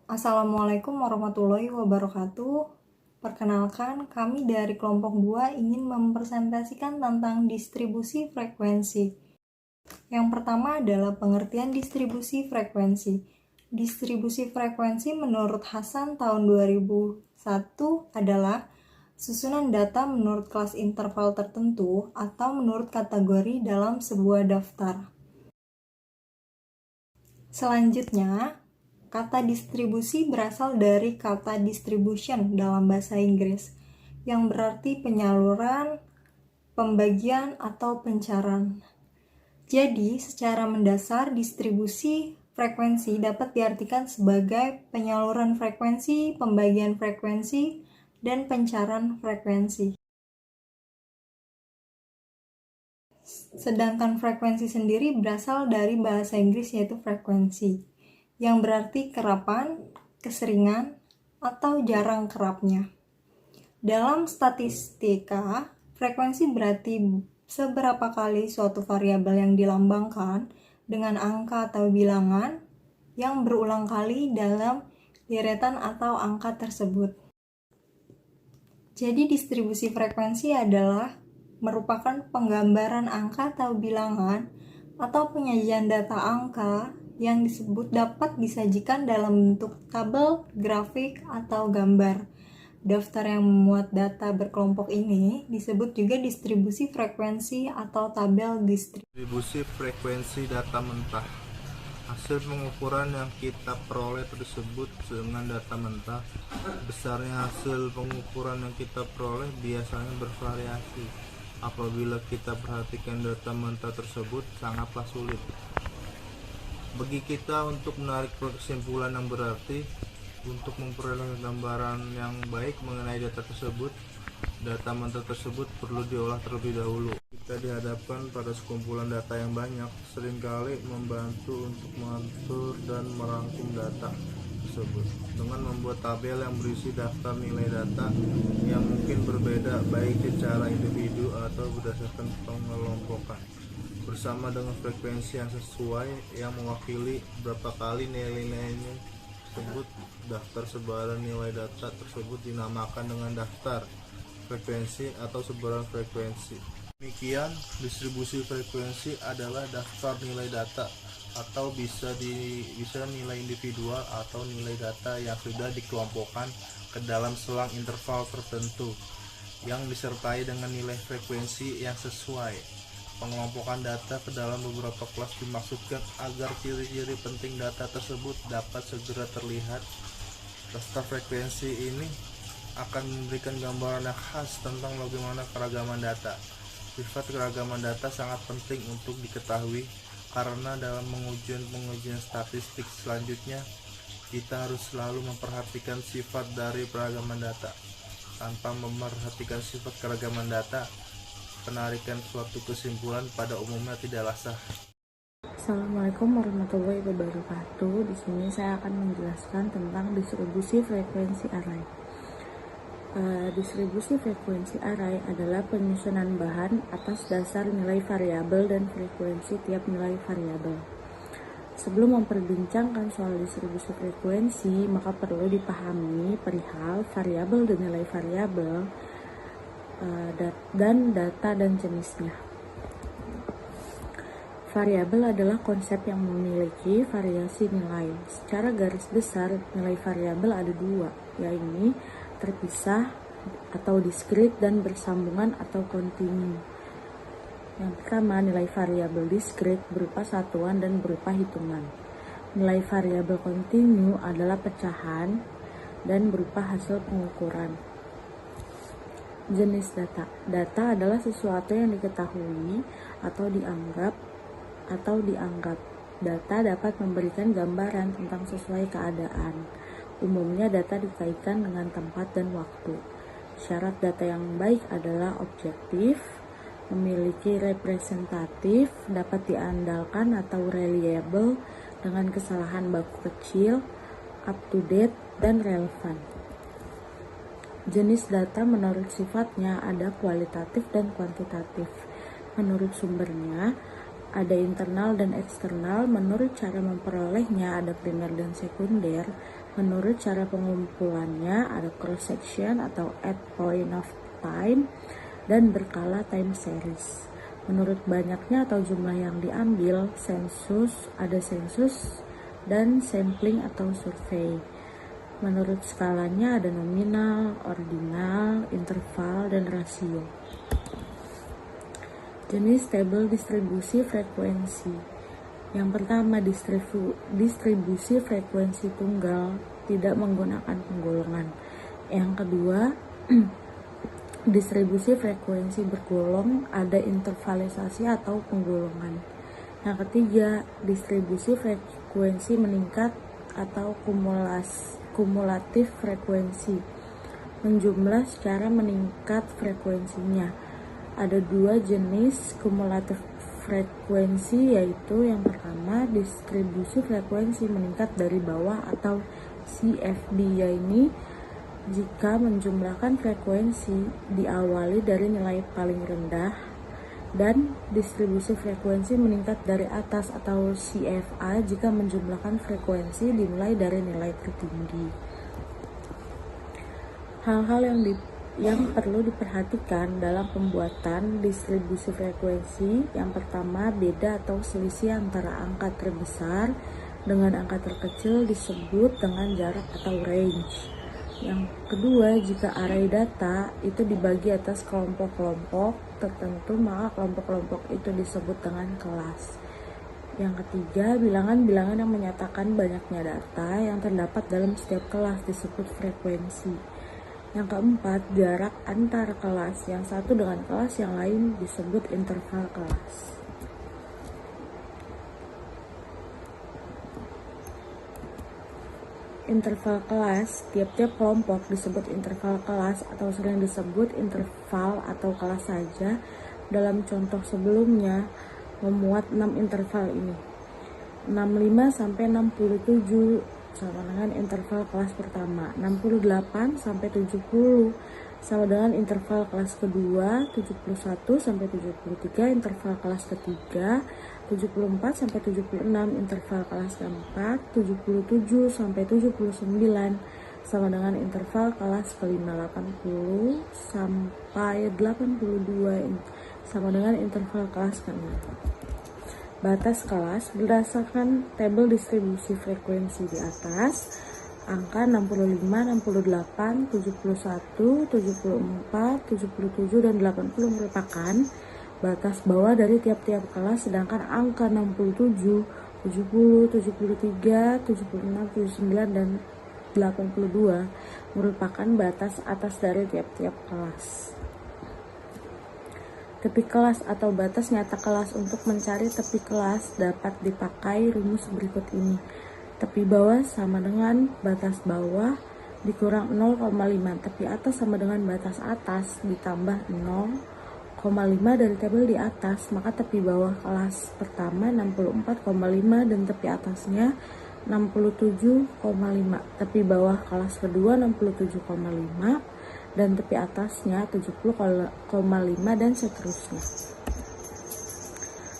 Assalamualaikum warahmatullahi wabarakatuh. Perkenalkan, kami dari kelompok 2 ingin mempresentasikan tentang distribusi frekuensi. Yang pertama adalah pengertian distribusi frekuensi. Distribusi frekuensi menurut Hasan tahun 2001 adalah susunan data menurut kelas interval tertentu atau menurut kategori dalam sebuah daftar. Selanjutnya, kata distribusi berasal dari kata distribution dalam bahasa Inggris, yang berarti penyaluran, pembagian, atau pencerahan. Jadi, secara mendasar, distribusi frekuensi dapat diartikan sebagai penyaluran frekuensi, pembagian frekuensi, dan pencerahan frekuensi. Sedangkan frekuensi sendiri berasal dari bahasa Inggris yaitu frekuensi, yang berarti kerapan, keseringan, atau jarang kerapnya. Dalam statistika, frekuensi berarti seberapa kali suatu variabel yang dilambangkan dengan angka atau bilangan yang berulang kali dalam deretan atau angka tersebut. Jadi distribusi frekuensi adalah merupakan penggambaran angka atau bilangan atau penyajian data angka yang disebut dapat disajikan dalam bentuk tabel, grafik, atau gambar. Daftar yang memuat data berkelompok ini disebut juga distribusi frekuensi atau tabel Distribusi frekuensi data mentah. Hasil pengukuran yang kita peroleh tersebut dengan data mentah. Besarnya hasil pengukuran yang kita peroleh biasanya bervariasi. Apabila kita perhatikan data mentah tersebut sangatlah sulit bagi kita untuk menarik kesimpulan yang berarti. Untuk memperoleh gambaran yang baik mengenai data tersebut, data mentah tersebut perlu diolah terlebih dahulu. Kita dihadapkan pada sekumpulan data yang banyak, seringkali membantu untuk mengatur dan merangkum data tersebut dengan membuat tabel yang berisi daftar nilai data yang mungkin berbeda baik secara individu atau berdasarkan pengelompokan, bersama dengan frekuensi yang sesuai yang mewakili berapa kali nilai-nilainya tersebut. Daftar sebaran nilai data tersebut dinamakan dengan daftar frekuensi atau sebaran frekuensi. Demikian, distribusi frekuensi adalah daftar nilai data atau bisa nilai individual atau nilai data yang sudah dikelompokkan ke dalam selang interval tertentu yang disertai dengan nilai frekuensi yang sesuai. Pengelompokan data ke dalam beberapa kelas dimaksudkan agar ciri-ciri penting data tersebut dapat segera terlihat. Daftar frekuensi ini akan memberikan gambaran yang khas tentang bagaimana keragaman data. Sifat keragaman data sangat penting untuk diketahui karena dalam pengujian statistik selanjutnya kita harus selalu memperhatikan sifat dari keragaman data. Tanpa memperhatikan sifat keragaman data, penarikan suatu kesimpulan pada umumnya tidaklah sah. Assalamualaikum warahmatullahi wabarakatuh. Di sini saya akan menjelaskan tentang distribusi frekuensi array. Distribusi frekuensi array adalah penyusunan bahan atas dasar nilai variabel dan frekuensi tiap nilai variabel. Sebelum memperbincangkan soal distribusi frekuensi, maka perlu dipahami perihal variabel dan nilai variabel dan data dan jenisnya. Variabel adalah konsep yang memiliki variasi nilai. Secara garis besar, nilai variabel ada dua, yaitu terpisah atau diskrit dan bersambungan atau kontinu. Yang pertama, nilai variabel diskrit berupa satuan dan berupa hitungan. Nilai variabel kontinu adalah pecahan dan berupa hasil pengukuran. Jenis data. Data adalah sesuatu yang diketahui atau dianggap. Data dapat memberikan gambaran tentang sesuai keadaan. Umumnya data dikaitkan dengan tempat dan waktu. Syarat data yang baik adalah objektif, memiliki representatif, dapat diandalkan atau reliable, dengan kesalahan baku kecil, up to date, dan relevan. Jenis data menurut sifatnya ada kualitatif dan kuantitatif. Menurut sumbernya, ada internal dan eksternal. Menurut cara memperolehnya ada primer dan sekunder. Menurut cara pengumpulannya ada cross section atau at point of time dan berkala time series. Menurut banyaknya atau jumlah yang diambil, ada sensus dan sampling atau survei. Menurut skalanya ada nominal, ordinal, interval, dan rasio. Jenis tabel distribusi frekuensi. Yang pertama, distribusi frekuensi tunggal tidak menggunakan penggolongan. Yang kedua, distribusi frekuensi bergolong ada intervalisasi atau penggolongan. Yang ketiga, distribusi frekuensi meningkat atau kumulatif frekuensi, menjumlah secara meningkat frekuensinya. Ada dua jenis kumulatif frekuensi, yaitu yang pertama distribusi frekuensi meningkat dari bawah atau CFD, yaitu jika menjumlahkan frekuensi diawali dari nilai paling rendah, dan distribusi frekuensi meningkat dari atas atau CFA jika menjumlahkan frekuensi dimulai dari nilai tertinggi. Hal-hal yang perlu diperhatikan dalam pembuatan distribusi frekuensi. Yang pertama, beda atau selisih antara angka terbesar dengan angka terkecil disebut dengan jarak atau range. Yang kedua, jika array data itu dibagi atas kelompok-kelompok tertentu, maka kelompok-kelompok itu disebut dengan kelas. Yang ketiga, bilangan-bilangan yang menyatakan banyaknya data yang terdapat dalam setiap kelas disebut frekuensi. Yang keempat, jarak antar kelas yang satu dengan kelas yang lain disebut interval kelas. Interval kelas, tiap-tiap kelompok disebut interval kelas atau sering disebut interval atau kelas saja. Dalam contoh sebelumnya memuat 6 interval ini. 65 sampai 67 sama dengan interval kelas pertama. 68 sampai 70 sama dengan interval kelas kedua. 71 sampai 73 interval kelas ketiga. 74 sampai 76 interval kelas keempat. 77 sampai 79 sama dengan interval kelas kelima. 80 sampai 82 sama dengan interval kelas keenam. Batas kelas berdasarkan tabel distribusi frekuensi di atas. Angka 65, 68, 71, 74, 77, dan 80 merupakan batas bawah dari tiap-tiap kelas, sedangkan angka 67, 70, 73, 76, 79, dan 82 merupakan batas atas dari tiap-tiap kelas. Tepi kelas atau batas nyata kelas. Untuk mencari tepi kelas dapat dipakai rumus berikut ini. Tepi bawah sama dengan batas bawah dikurang 0,5. Tepi atas sama dengan batas atas ditambah 0,5 dari tabel di atas. Maka tepi bawah kelas pertama 64,5 dan tepi atasnya 67,5. Tepi bawah kelas kedua 67,5 dan tepi atasnya 70,5 dan seterusnya.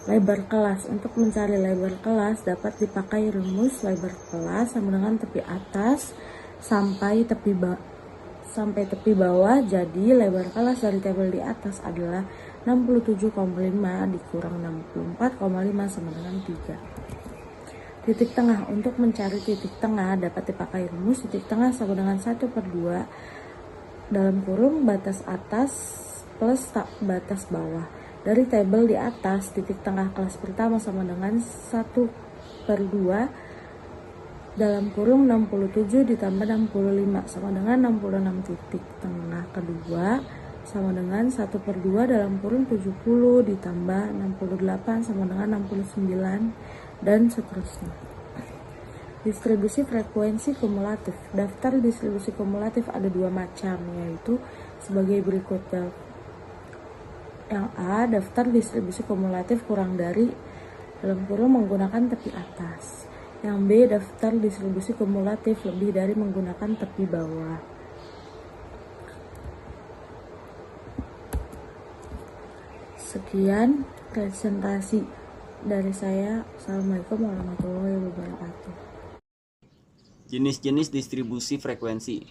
Lebar kelas. Untuk mencari lebar kelas dapat dipakai rumus lebar kelas sama dengan tepi atas sampai tepi bawah. Jadi lebar kelas dari tabel di atas adalah 67,5 dikurang 64,5 sama dengan 3. Titik tengah. Untuk mencari titik tengah dapat dipakai rumus titik tengah sama dengan 1/2 dalam kurung batas atas plus batas bawah. Dari tabel di atas, titik tengah kelas pertama sama dengan 1/2 dalam kurung 67 ditambah 65 sama dengan 66. Titik tengah kedua sama dengan 1/2 dalam kurung 70 ditambah 68 sama dengan 69 dan seterusnya. Distribusi frekuensi kumulatif. Daftar distribusi kumulatif ada dua macam, yaitu sebagai berikut. Yang A, daftar distribusi kumulatif kurang dari dalam kurung menggunakan tepi atas. Yang B, daftar distribusi kumulatif lebih dari menggunakan tepi bawah. Sekian presentasi dari saya. Assalamualaikum warahmatullahi wabarakatuh. Jenis-jenis distribusi frekuensi.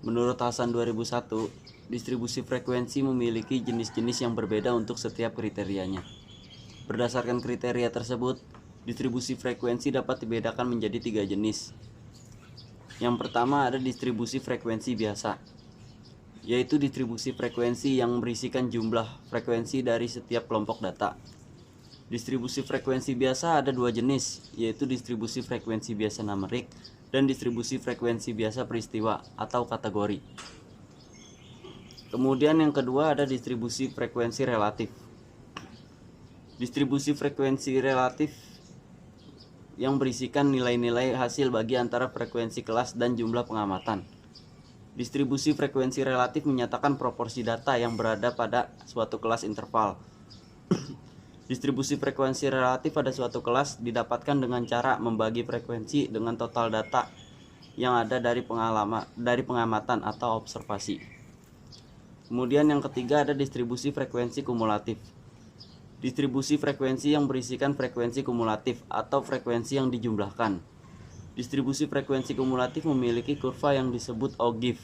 Menurut Hasan 2001, distribusi frekuensi memiliki jenis-jenis yang berbeda untuk setiap kriterianya. Berdasarkan kriteria tersebut, distribusi frekuensi dapat dibedakan menjadi 3 jenis. Yang pertama ada distribusi frekuensi biasa, yaitu distribusi frekuensi yang berisikan jumlah frekuensi dari setiap kelompok data. Distribusi frekuensi biasa ada 2 jenis, yaitu distribusi frekuensi biasa numerik dan distribusi frekuensi biasa peristiwa atau kategori. Kemudian yang kedua ada distribusi frekuensi relatif. Distribusi frekuensi relatif yang berisikan nilai-nilai hasil bagi antara frekuensi kelas dan jumlah pengamatan. Distribusi frekuensi relatif menyatakan proporsi data yang berada pada suatu kelas interval. Distribusi frekuensi relatif pada suatu kelas didapatkan dengan cara membagi frekuensi dengan total data yang ada dari pengamatan atau observasi. Kemudian yang ketiga ada distribusi frekuensi kumulatif. Distribusi frekuensi yang berisikan frekuensi kumulatif atau frekuensi yang dijumlahkan. Distribusi frekuensi kumulatif memiliki kurva yang disebut ogive.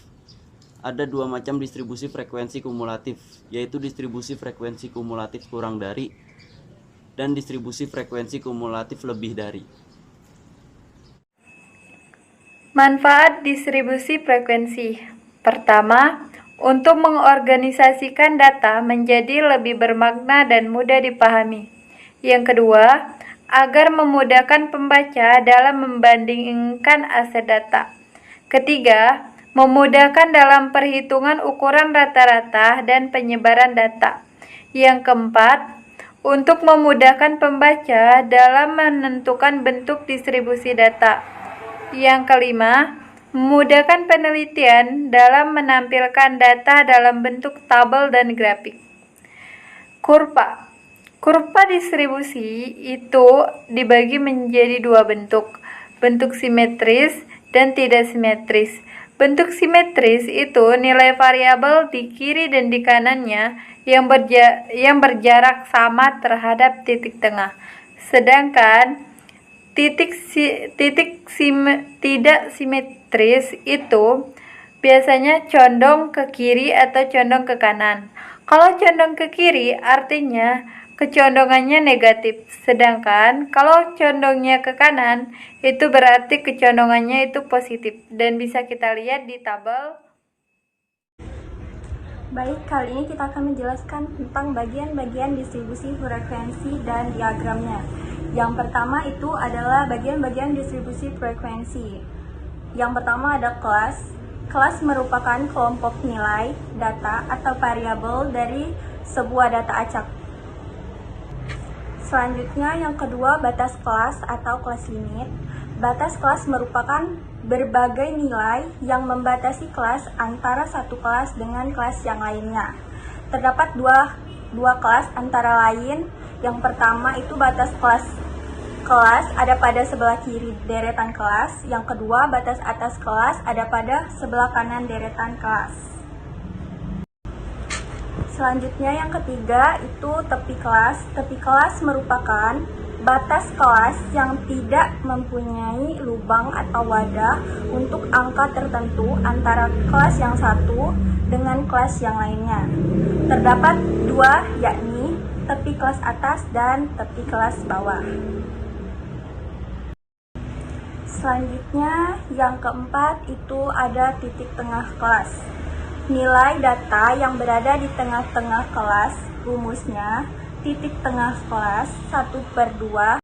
Ada 2 macam distribusi frekuensi kumulatif, yaitu distribusi frekuensi kumulatif kurang dari dan distribusi frekuensi kumulatif lebih dari. Manfaat distribusi frekuensi. Pertama, untuk mengorganisasikan data menjadi lebih bermakna dan mudah dipahami. Yang kedua, agar memudahkan pembaca dalam membandingkan aset data. Ketiga, memudahkan dalam perhitungan ukuran rata-rata dan penyebaran data. Yang keempat, untuk memudahkan pembaca dalam menentukan bentuk distribusi data. Yang kelima, memudahkan penelitian dalam menampilkan data dalam bentuk tabel dan grafik. Kurva. Kurva distribusi itu dibagi menjadi 2 bentuk, bentuk simetris dan tidak simetris. Bentuk simetris itu nilai variabel di kiri dan di kanannya yang berjarak sama terhadap titik tengah. Sedangkan tidak simetris itu biasanya condong ke kiri atau condong ke kanan. Kalau condong ke kiri artinya kecondongannya negatif, sedangkan kalau condongnya ke kanan itu berarti kecondongannya itu positif, dan bisa kita lihat di tabel. Baik, kali ini kita akan menjelaskan tentang bagian-bagian distribusi frekuensi dan diagramnya. Yang pertama itu adalah bagian-bagian distribusi frekuensi. Yang pertama ada kelas. Kelas merupakan kelompok nilai, data, atau variabel dari sebuah data acak. Selanjutnya yang kedua batas kelas atau kelas limit. Batas kelas merupakan berbagai nilai yang membatasi kelas antara satu kelas dengan kelas yang lainnya. Terdapat dua kelas antara lain. Yang pertama itu batas kelas ada pada sebelah kiri deretan kelas. Yang kedua batas atas kelas ada pada sebelah kanan deretan kelas. Selanjutnya yang ketiga itu tepi kelas. Tepi kelas merupakan batas kelas yang tidak mempunyai lubang atau wadah untuk angka tertentu antara kelas yang satu dengan kelas yang lainnya. Terdapat 2, yakni tepi kelas atas dan tepi kelas bawah. Selanjutnya yang keempat itu ada titik tengah kelas. Nilai data yang berada di tengah-tengah kelas, rumusnya titik tengah kelas 1/2.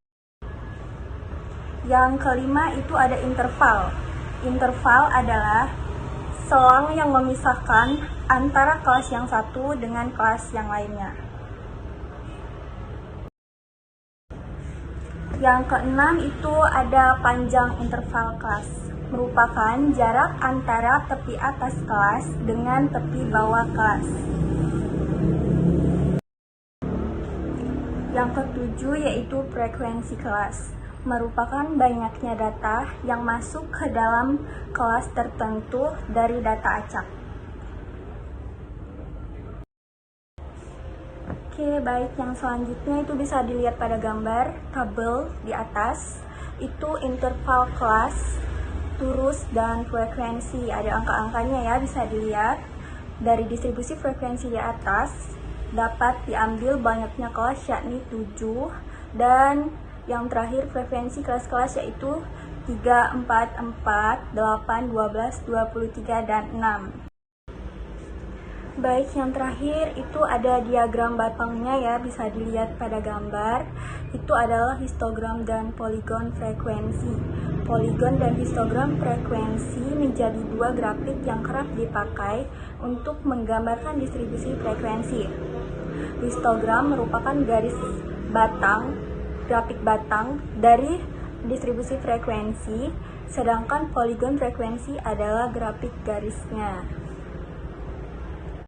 Yang kelima itu ada interval. Interval adalah selang yang memisahkan antara kelas yang satu dengan kelas yang lainnya. Yang keenam itu ada panjang interval kelas, merupakan jarak antara tepi atas kelas dengan tepi bawah kelas. Yang ketujuh yaitu frekuensi kelas, merupakan banyaknya data yang masuk ke dalam kelas tertentu dari data acak. Oke, Oke, baik, yang selanjutnya itu bisa dilihat pada gambar tabel di atas. Itu interval kelas, turus, dan frekuensi. Ada angka-angkanya ya, bisa dilihat. Dari distribusi frekuensi di atas dapat diambil banyaknya kelas, yakni 7, dan yang terakhir frekuensi kelas-kelas yaitu 3, 4, 4, 8, 12, 23, dan 6. Baik, yang terakhir itu ada diagram batangnya ya, bisa dilihat pada gambar. Itu adalah histogram dan poligon frekuensi. Poligon dan histogram frekuensi menjadi dua grafik yang kerap dipakai untuk menggambarkan distribusi frekuensi. Histogram merupakan garis batang, grafik batang dari distribusi frekuensi, sedangkan poligon frekuensi adalah grafik garisnya.